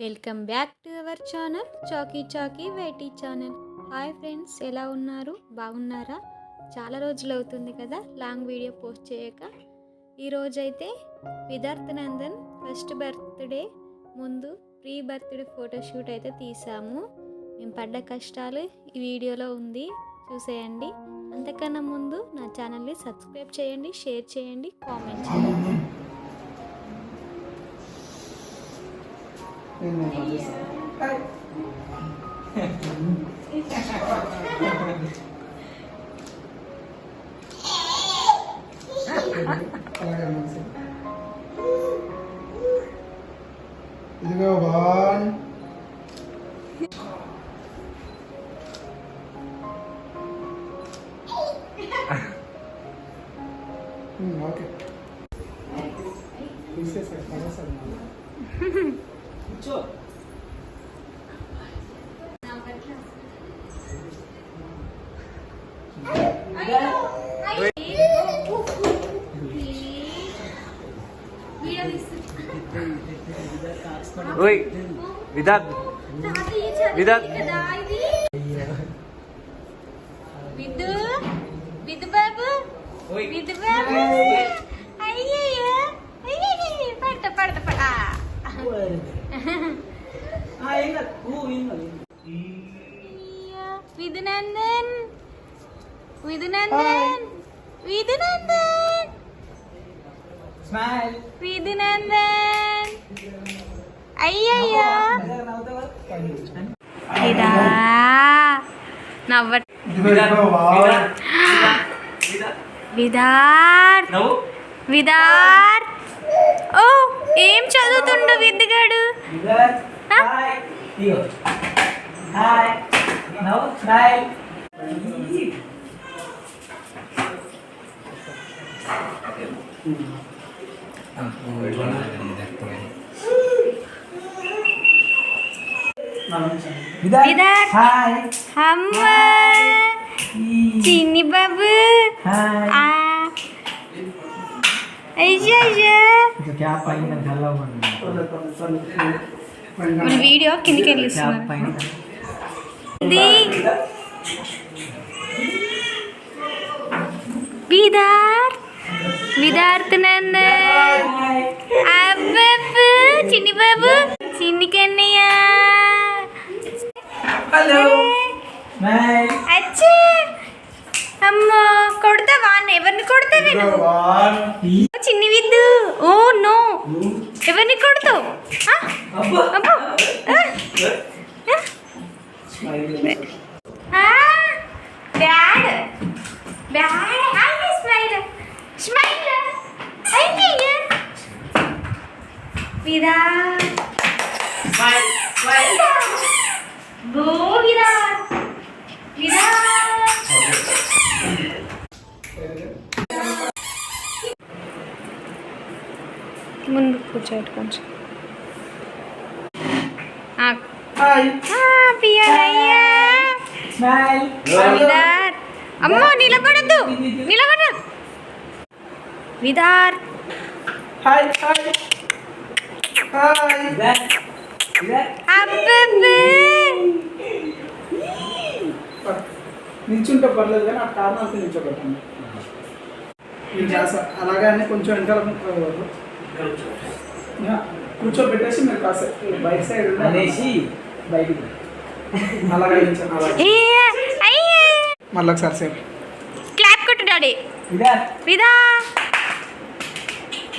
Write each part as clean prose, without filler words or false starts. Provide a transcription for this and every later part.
Welcome back to our channel చాకీ చాకీ వైటీ ఛానల్. హాయ్ ఫ్రెండ్స్, ఎలా ఉన్నారు? బాగున్నారా? చాలా రోజులు అవుతుంది కదా లాంగ్ వీడియో పోస్ట్ చేయక. ఈరోజైతే విదర్త్ నందన్ ఫస్ట్ బర్త్డే ముందు ప్రీ బర్త్డే ఫోటోషూట్ అయితే తీసాము. మేము పడ్డ కష్టాలు ఈ వీడియోలో ఉంది, చూసేయండి. అంతకన్నా ముందు నా ఛానల్ని సబ్స్క్రైబ్ చేయండి, షేర్ చేయండి, కామెంట్ చేయండి. ఇదిగో వన్ ఓకే కూర్చో. ఓయ్ విదాత్ విదాత్ విద్దు విద్దు బాబు, విద్దు బాబు, అయ్యయ్యో అయ్యయ్యో, పడతా పడతా పడా. విధునందన్ విధునందన్ విధునందన్ స్మైల్ విధునందన్, అయ్యయ్యో ఇదా నవ్వ విదార్ విదార్. ఓ ఏం చదువుతుండు విద్దుగాడు? విదార్ అమ్మ చిన్ని బాబు, అయ్యయ్యో మన వీడియో కిందికి వెళ్ళిస్తున్నాం. ఇది విదార్ విదార్త్ నందన్ అబ్బబ్బు చిన్ని బాబు, చిన్ని కన్నయ్య. అచ్చా అమ్మో, కొడతావా? ఎవరిని కొడతావే నువ్వు? చిన్ని విద్దు. ఓ నో, ఎవరిని కొడతావు? Bad bad. స్మైల్ స్మైల్ అయ్యయ్యో విదా గో విదా విదా. ముందు కూర్చోటి కొంచెం. విదార్ అమ్మో, నిలబడద్దు నిలబడదు. విదార్ నిల్చుంటే పర్లేదు కానీ ఆ కారణాలతో నిల్చోబెట్టండి. అలాగే కొంచెం వెనకాల కూర్చోబెట్టేసి మీరు కాస్త బైక్ సైడ్ అనేసి బయటికి అలాగే మళ్ళీ ఒకసారి సేపు క్లాప్ కొట్టు డాడీ. విదా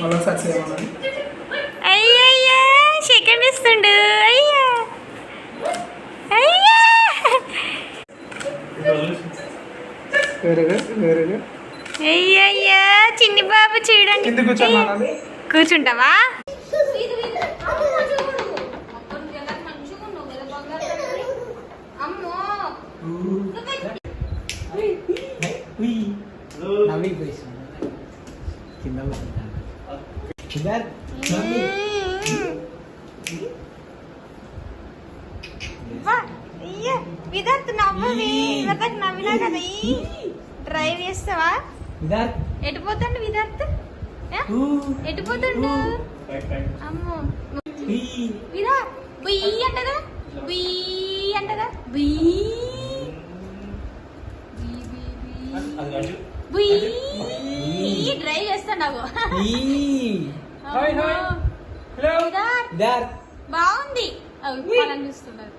మళ్ళీ ఒకసారి సేపు అయ్యయ్యా సెకండ్ ఇస్తుండు. అయ్యా అయ్యా వెరీ గుడ్ వెరీ గుడ్. అయ్యయ్యా చిన్ని బాబు చూడండి. కూర్చుంటావా? విదర్త్ నవ్వవి, నవ్వినా కదా. డ్రైవ్ చేస్తావా? ఎటు పోతాండు విదర్త్? ఎటు పోతాండు? అమ్మో విదా అంటగా బీ అంటగా బీ డ్రై చేస్తాడు బాగుంది అనిపిస్తున్నారు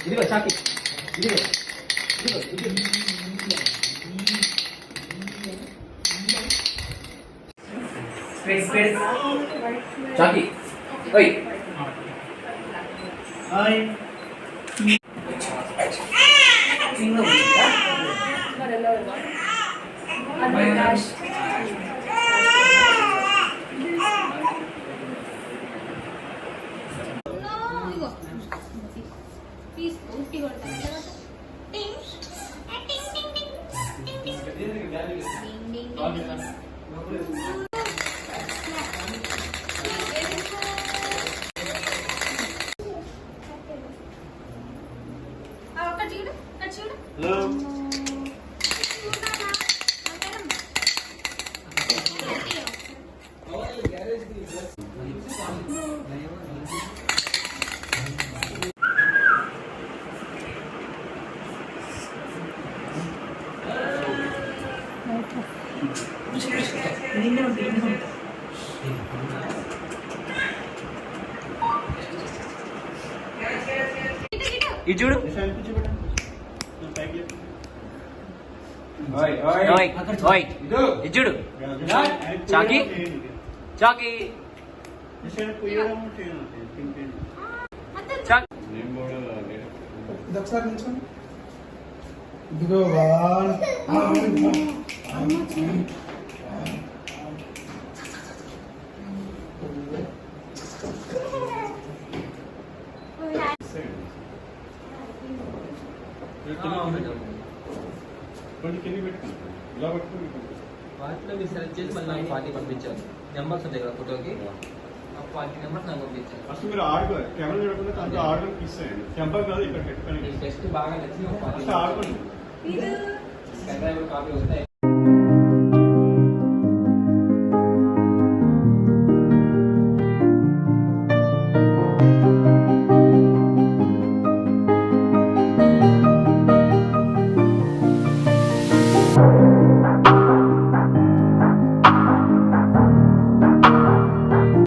ఇదిగో చాకి ఇదిగో చాకి ఓయ్ హాయ్ ఇది చూడు ఓయ్ ఓయ్ ఇది చూడు చాకి చాకి చాకి ఇది ఒకసారి నిల్చోండి. ఇదిగో వాటిలో మీరు సెలెక్ట్ చేసి మళ్ళీ నాకు 40 పంపించారు. నెంబర్స్ ఉంటాయి కదా ఫోటోకి, ఆ 40 నెంబర్స్ నాకు పంపించారు. ఫస్ట్ మీరు ఆడుకోవాలి, కెమెరా చూడకుండా దాంట్లో ఆడుకొని తీసేయండి. టెంపర్ కాదు ఇక్కడ పెట్టుకొని మీకు టెస్ట్ బాగా నచ్చింది ఒక 40 ఫస్ట్ ఆడుకోండి. పెన్ డ్రైవ్ కాపీ వస్తాయి.